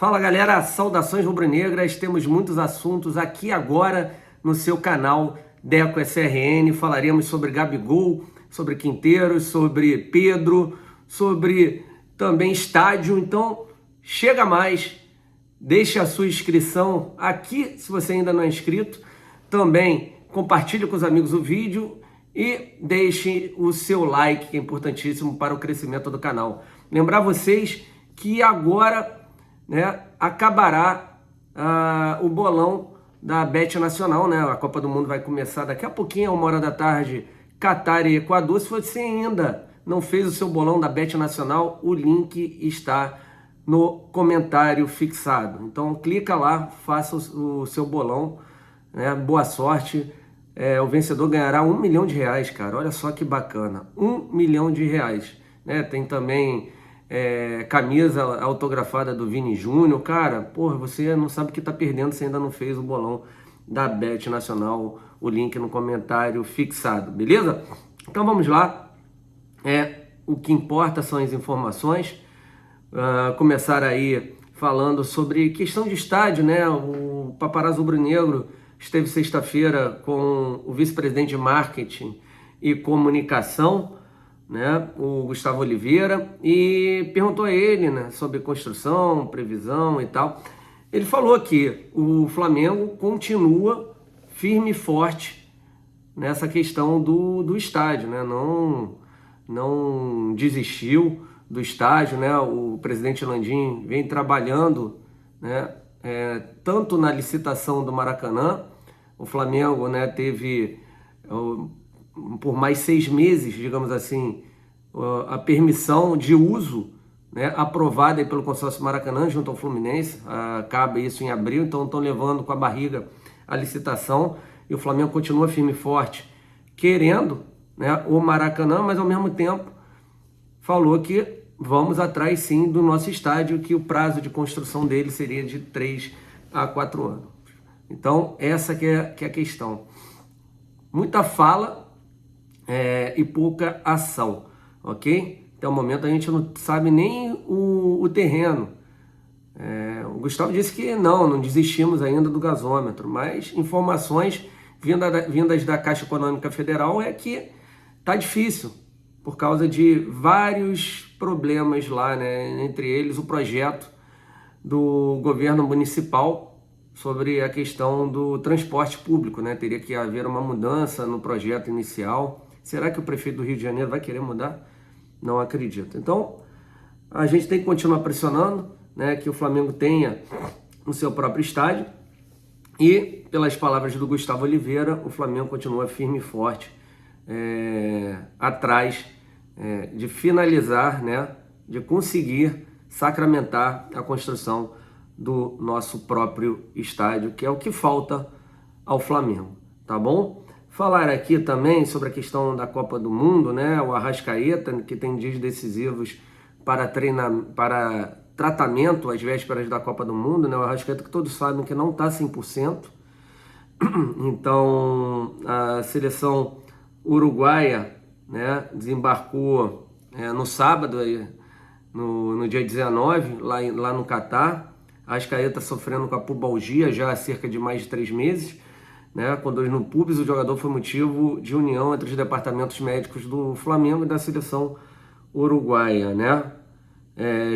Fala galera, saudações rubro-negras, temos muitos assuntos aqui agora no seu canal Deco SRN. Falaremos sobre Gabigol, sobre Quinteiros, sobre Pedro, sobre também estádio. Então chega mais, deixe a sua inscrição aqui se você ainda não é inscrito. Também compartilhe com os amigos o vídeo e deixe o seu like, que é importantíssimo para o crescimento do canal. Lembrar vocês que agora acabará o bolão da Bet Nacional, né? A Copa do Mundo vai começar daqui a pouquinho, a 1h da tarde, Catar e Equador. Se você ainda não fez o seu bolão da Bet Nacional, o link está no comentário fixado. Então clica lá, faça o seu bolão, né? Boa sorte. O vencedor ganhará R$1 milhão, cara. Olha só que bacana, R$1 milhão, né? Tem também camisa autografada do Vini Júnior. Cara, porra, você não sabe o que tá perdendo se ainda não fez o bolão da Bet Nacional. O link no comentário fixado, beleza? Então vamos lá. O que importa são as informações. Começar aí falando sobre questão de estádio, né? O Paparazzo Rubro-Negro esteve sexta-feira com o vice-presidente de marketing e comunicação, né, o Gustavo Oliveira, e perguntou a ele, né, sobre construção, previsão e tal. Ele falou que o Flamengo continua firme e forte nessa questão do estádio, né, não desistiu do estádio, né. O presidente Landim vem trabalhando, né, tanto na licitação do Maracanã. O Flamengo, né, teve por mais 6 meses, digamos assim, a permissão de uso, né, aprovada aí pelo consórcio Maracanã junto ao Fluminense. Acaba isso em abril, então estão levando com a barriga a licitação, e o Flamengo continua firme e forte querendo, né, o Maracanã, mas ao mesmo tempo falou que vamos atrás sim do nosso estádio, que o prazo de construção dele seria de 3 a 4 anos. Então essa que é a questão. Muita fala e pouca ação, ok? Até o momento a gente não sabe nem o terreno. O Gustavo disse que não desistimos ainda do gasômetro, mas informações vindas da Caixa Econômica Federal é que tá difícil, por causa de vários problemas lá, né? Entre eles o projeto do governo municipal sobre a questão do transporte público, né? Teria que haver uma mudança no projeto inicial. Será que o prefeito do Rio de Janeiro vai querer mudar? Não acredito. Então, a gente tem que continuar pressionando, né, que o Flamengo tenha o seu próprio estádio. E, pelas palavras do Gustavo Oliveira, o Flamengo continua firme e forte atrás de finalizar, né, de conseguir sacramentar a construção do nosso próprio estádio, que é o que falta ao Flamengo, tá bom? Falar aqui também sobre a questão da Copa do Mundo, né? O Arrascaeta, que tem dias decisivos para tratamento às vésperas da Copa do Mundo, né? O Arrascaeta, que todos sabem que não está 100%. Então, a seleção uruguaia, né, desembarcou no sábado, no dia 19, lá no Catar. A Arrascaeta sofrendo com a pubalgia já há cerca de mais de 3 meses, né? Com dores no pubis. O jogador foi motivo de união entre os departamentos médicos do Flamengo e da seleção uruguaia, né?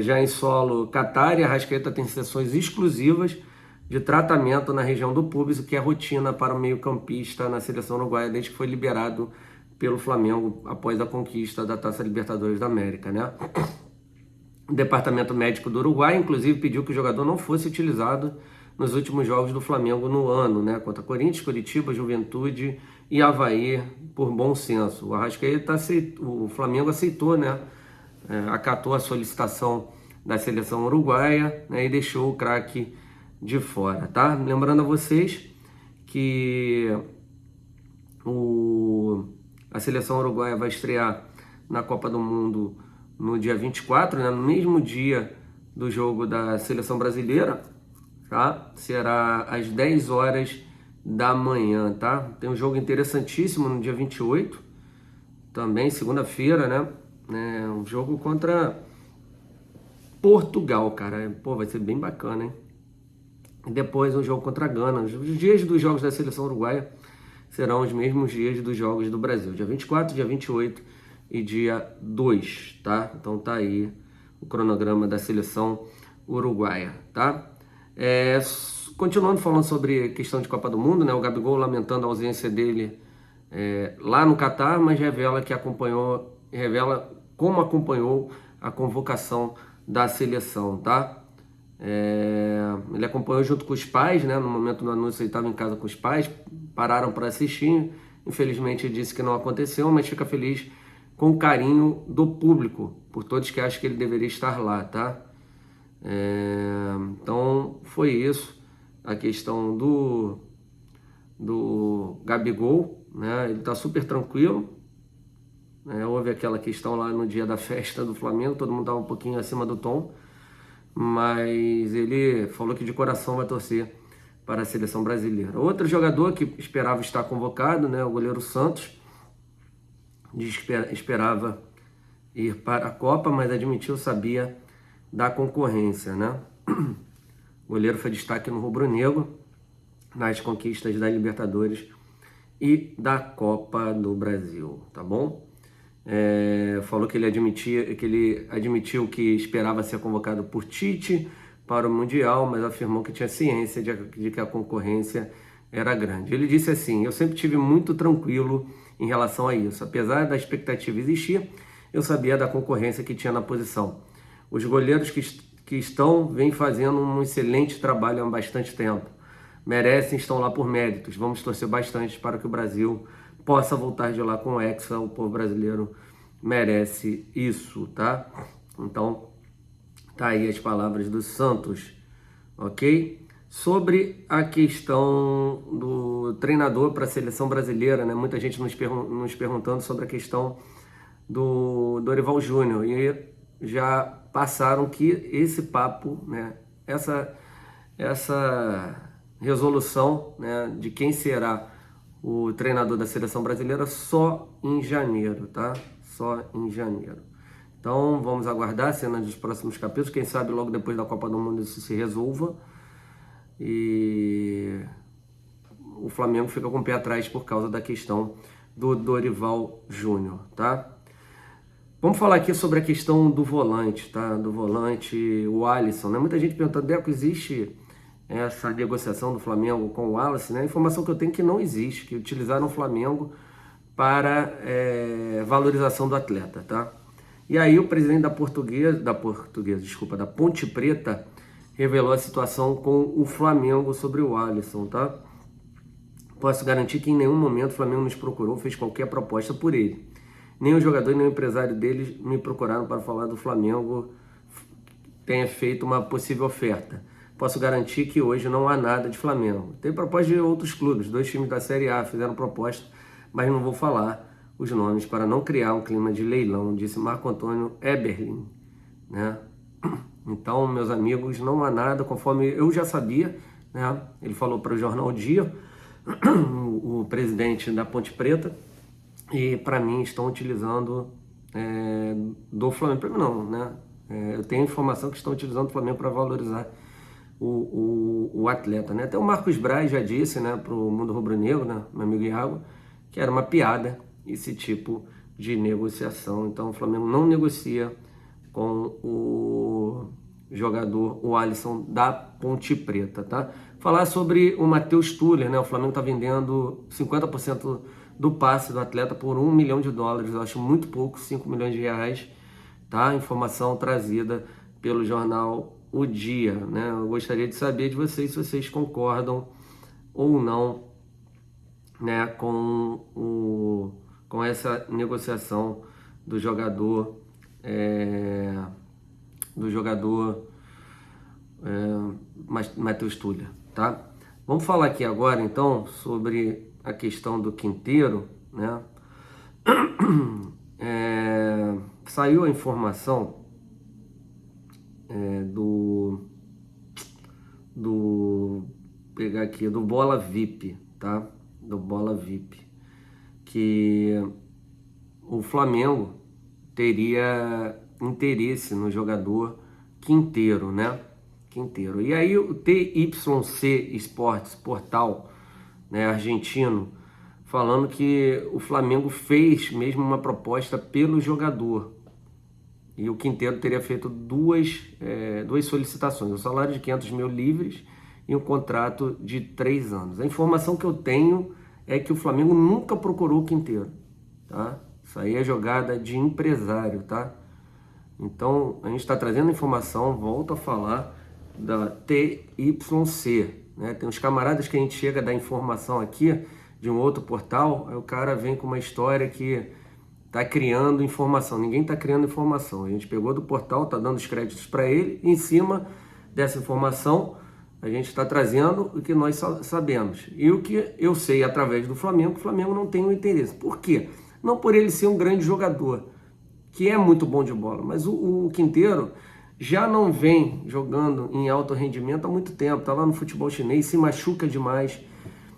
Já em solo Catar, a Arrascaeta tem sessões exclusivas de tratamento na região do pubis, o que é rotina para o meio-campista na seleção uruguaia desde que foi liberado pelo Flamengo após a conquista da Taça Libertadores da América, né? O departamento médico do Uruguai, inclusive, pediu que o jogador não fosse utilizado nos últimos jogos do Flamengo no ano, né? Contra Corinthians, Curitiba, Juventude e Avaí, por bom senso. O Arrascaeta o Flamengo aceitou, né? Acatou a solicitação da seleção uruguaia, né? E deixou o craque de fora, tá? Lembrando a vocês que a seleção uruguaia vai estrear na Copa do Mundo no dia 24, né? No mesmo dia do jogo da seleção brasileira, tá? Será às 10 horas da manhã, tá? Tem um jogo interessantíssimo no dia 28, também segunda-feira, né? Um jogo contra Portugal, cara. Pô, vai ser bem bacana, hein? E depois um jogo contra a Gana. Os dias dos jogos da seleção uruguaia serão os mesmos dias dos jogos do Brasil. Dia 24, dia 28 e dia 2, tá? Então tá aí o cronograma da seleção uruguaia, tá? Continuando falando sobre a questão de Copa do Mundo, né? O Gabigol lamentando a ausência dele lá no Catar, mas revela como acompanhou a convocação da seleção, tá? Ele acompanhou junto com os pais, né? No momento do anúncio ele estava em casa com os pais, pararam para assistir. Infelizmente ele disse que não aconteceu, mas fica feliz com o carinho do público, por todos que acham que ele deveria estar lá, tá? Então foi isso, a questão do Gabigol, né? Ele está super tranquilo. Houve aquela questão lá no dia da festa do Flamengo, todo mundo estava um pouquinho acima do tom, mas ele falou que de coração vai torcer para a seleção brasileira. Outro jogador que esperava estar convocado, né, o goleiro Santos, esperava ir para a Copa, mas admitiu sabia da concorrência, né? O goleiro foi destaque no rubro-negro nas conquistas da Libertadores e da Copa do Brasil, tá bom? Falou que ele admitiu que esperava ser convocado por Tite para o Mundial, mas afirmou que tinha ciência de que a concorrência era grande. Ele disse assim: eu sempre tive muito tranquilo em relação a isso. Apesar da expectativa existir, eu sabia da concorrência que tinha na posição. Os goleiros que estão vêm fazendo um excelente trabalho há bastante tempo. Merecem, estão lá por méritos. Vamos torcer bastante para que o Brasil possa voltar de lá com o Hexa. O povo brasileiro merece isso, tá? Então, tá aí as palavras do Santos, ok? Sobre a questão do treinador para a seleção brasileira, né? Muita gente nos perguntando sobre a questão do Dorival Júnior, e já passaram que esse papo, né? Essa resolução, né, de quem será o treinador da seleção brasileira só em janeiro, tá? Só em janeiro. Então vamos aguardar cenas dos próximos capítulos. Quem sabe logo depois da Copa do Mundo isso se resolva. E o Flamengo fica com o pé atrás por causa da questão do Dorival Júnior, tá? Vamos falar aqui sobre a questão do volante, tá? Do volante, o Alisson, né? Muita gente perguntando, Deco, existe essa negociação do Flamengo com o Wallace, né? A informação que eu tenho é que não existe, que utilizaram o Flamengo para valorização do atleta, tá? E aí o presidente da Ponte Preta revelou a situação com o Flamengo sobre o Alisson, tá? Posso garantir que em nenhum momento o Flamengo nos procurou, fez qualquer proposta por ele. Nem o jogador nem o empresário deles me procuraram para falar do Flamengo tenha feito uma possível oferta. Posso garantir que hoje não há nada de Flamengo. Tem proposta de outros clubes, 2 times da Série A fizeram proposta, mas não vou falar os nomes para não criar um clima de leilão, disse Marco Antônio Eberlin, né? Então, meus amigos, não há nada, conforme eu já sabia, né? Ele falou para o Jornal Dia, o presidente da Ponte Preta, e para mim estão utilizando do Flamengo. Para mim não, né? Eu tenho informação que estão utilizando o Flamengo para valorizar o atleta, né? Até o Marcos Braz já disse, né, para o Mundo Rubro-Negro, né, meu amigo Iago, que era uma piada esse tipo de negociação. Então o Flamengo não negocia com o jogador, o Alisson da Ponte Preta, tá? Falar sobre o Matheus Tuller, né? O Flamengo está vendendo 50% do passe do atleta por $1 milhão. Eu acho muito pouco, 5 milhões de reais, tá? Informação trazida pelo jornal O Dia, né? Eu gostaria de saber de vocês se vocês concordam ou não, né, com essa negociação do jogador Matheus Tuller, tá? Vamos falar aqui agora então sobre a questão do Quinteiro, né? Saiu a informação pegar aqui do Bola VIP, tá? Do Bola VIP, que o Flamengo teria interesse no jogador Quinteiro, né? Quinteiro. E aí o TYC Sports, portal, né, argentino, falando que o Flamengo fez mesmo uma proposta pelo jogador. E o Quinteiro teria feito duas solicitações, um salário de 500 mil livres e um contrato de 3 anos. A informação que eu tenho é que o Flamengo nunca procurou o Quinteiro, tá? Isso aí é jogada de empresário, tá? Então, a gente está trazendo informação, volto a falar, da TYC, né? Tem uns camaradas que a gente chega a dar informação aqui de um outro portal, aí o cara vem com uma história que está criando informação. Ninguém está criando informação. A gente pegou do portal, está dando os créditos para ele, e em cima dessa informação a gente está trazendo o que nós sabemos. E o que eu sei através do Flamengo, que o Flamengo não tem o interesse. Por quê? Não por ele ser um grande jogador, que é muito bom de bola, mas o Quinteiro já não vem jogando em alto rendimento há muito tempo, está lá no futebol chinês, se machuca demais.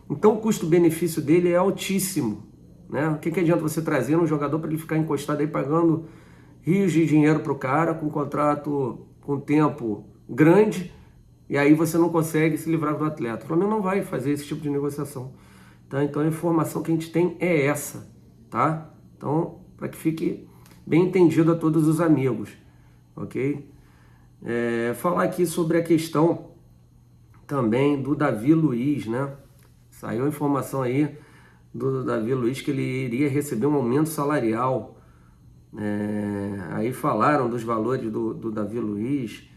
Então o custo-benefício dele é altíssimo, né? O que adianta você trazer um jogador para ele ficar encostado aí pagando rios de dinheiro para o cara, com um contrato com tempo grande, e aí você não consegue se livrar do atleta. O Flamengo não vai fazer esse tipo de negociação, tá? Então a informação que a gente tem é essa, tá? Então, para que fique bem entendido a todos os amigos, ok? Falar aqui sobre a questão também do Davi Luiz, né? Saiu a informação aí do Davi Luiz que ele iria receber um aumento salarial. Aí falaram dos valores do Davi Luiz,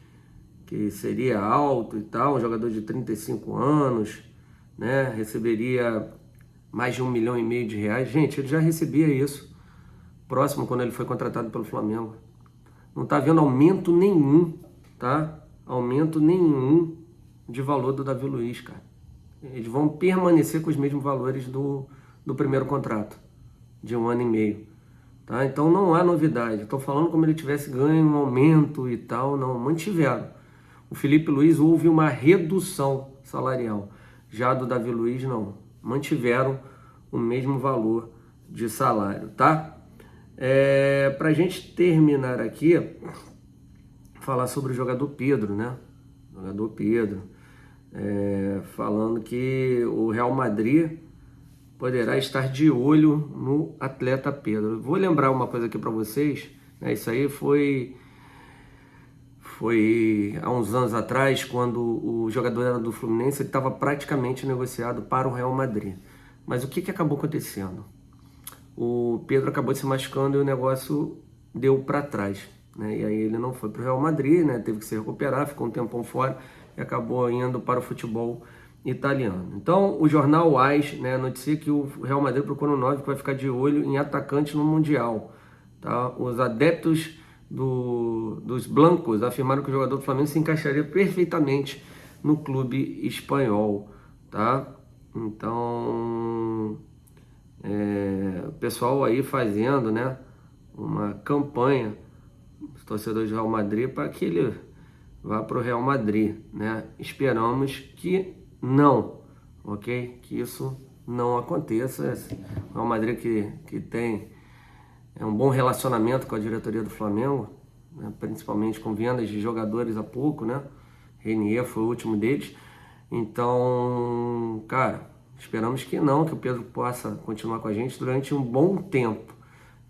que seria alto e tal, um jogador de 35 anos, né? Receberia mais de R$1,5 milhão. Gente, ele já recebia isso próximo quando ele foi contratado pelo Flamengo. Não está havendo aumento nenhum, tá? Aumento nenhum de valor do Davi Luiz, cara. Eles vão permanecer com os mesmos valores do primeiro contrato, de 1 ano e meio, tá? Então não há novidade. Estou falando como ele tivesse ganho um aumento e tal, não, mantiveram. O Felipe Luiz houve uma redução salarial, já do Davi Luiz não, mantiveram o mesmo valor de salário, tá? Para a gente terminar aqui, falar sobre o jogador Pedro, né? Jogador Pedro, falando que o Real Madrid poderá estar de olho no atleta Pedro. Vou lembrar uma coisa aqui para vocês, né? Isso aí foi há uns anos atrás, quando o jogador era do Fluminense, ele estava praticamente negociado para o Real Madrid. Mas o que acabou acontecendo? O Pedro acabou se machucando e o negócio deu para trás, né? E aí ele não foi para o Real Madrid, né? Teve que se recuperar, ficou um tempão fora e acabou indo para o futebol italiano. Então o jornal AS, né, noticia que o Real Madrid procura um 9 que vai ficar de olho em atacante no Mundial, tá? Os adeptos dos blancos afirmaram que o jogador do Flamengo se encaixaria perfeitamente no clube espanhol, tá? Então o pessoal aí fazendo, né, uma campanha, os torcedores do Real Madrid, para que ele vá para o Real Madrid, né? Esperamos que não, ok? Que isso não aconteça. O Real Madrid que tem um bom relacionamento com a diretoria do Flamengo, né? Principalmente com vendas de jogadores há pouco, né? Renier foi o último deles. Então, cara, esperamos que não, que o Pedro possa continuar com a gente durante um bom tempo,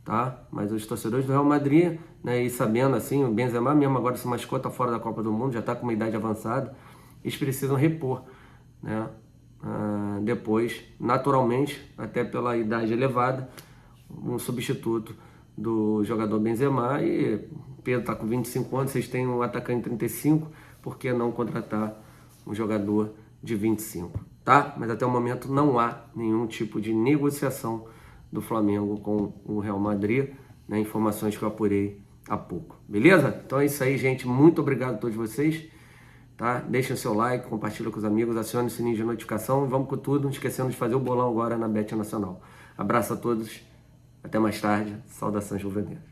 tá? Mas os torcedores do Real Madrid, né, e sabendo assim, o Benzema mesmo agora se machucou, tá fora da Copa do Mundo, já tá com uma idade avançada, eles precisam repor, né? Depois, naturalmente, até pela idade elevada, um substituto do jogador Benzema. E Pedro tá com 25 anos, vocês têm um atacante de 35, por que não contratar um jogador de 25, tá? Mas até o momento não há nenhum tipo de negociação do Flamengo com o Real Madrid, né? Informações que eu apurei há pouco, beleza? Então é isso aí, gente, muito obrigado a todos vocês, tá? Deixem o seu like, compartilha com os amigos, acione o sininho de notificação e vamos com tudo, não esquecendo de fazer o bolão agora na Bet Nacional. Abraço a todos, até mais tarde, saudações rubro-negras.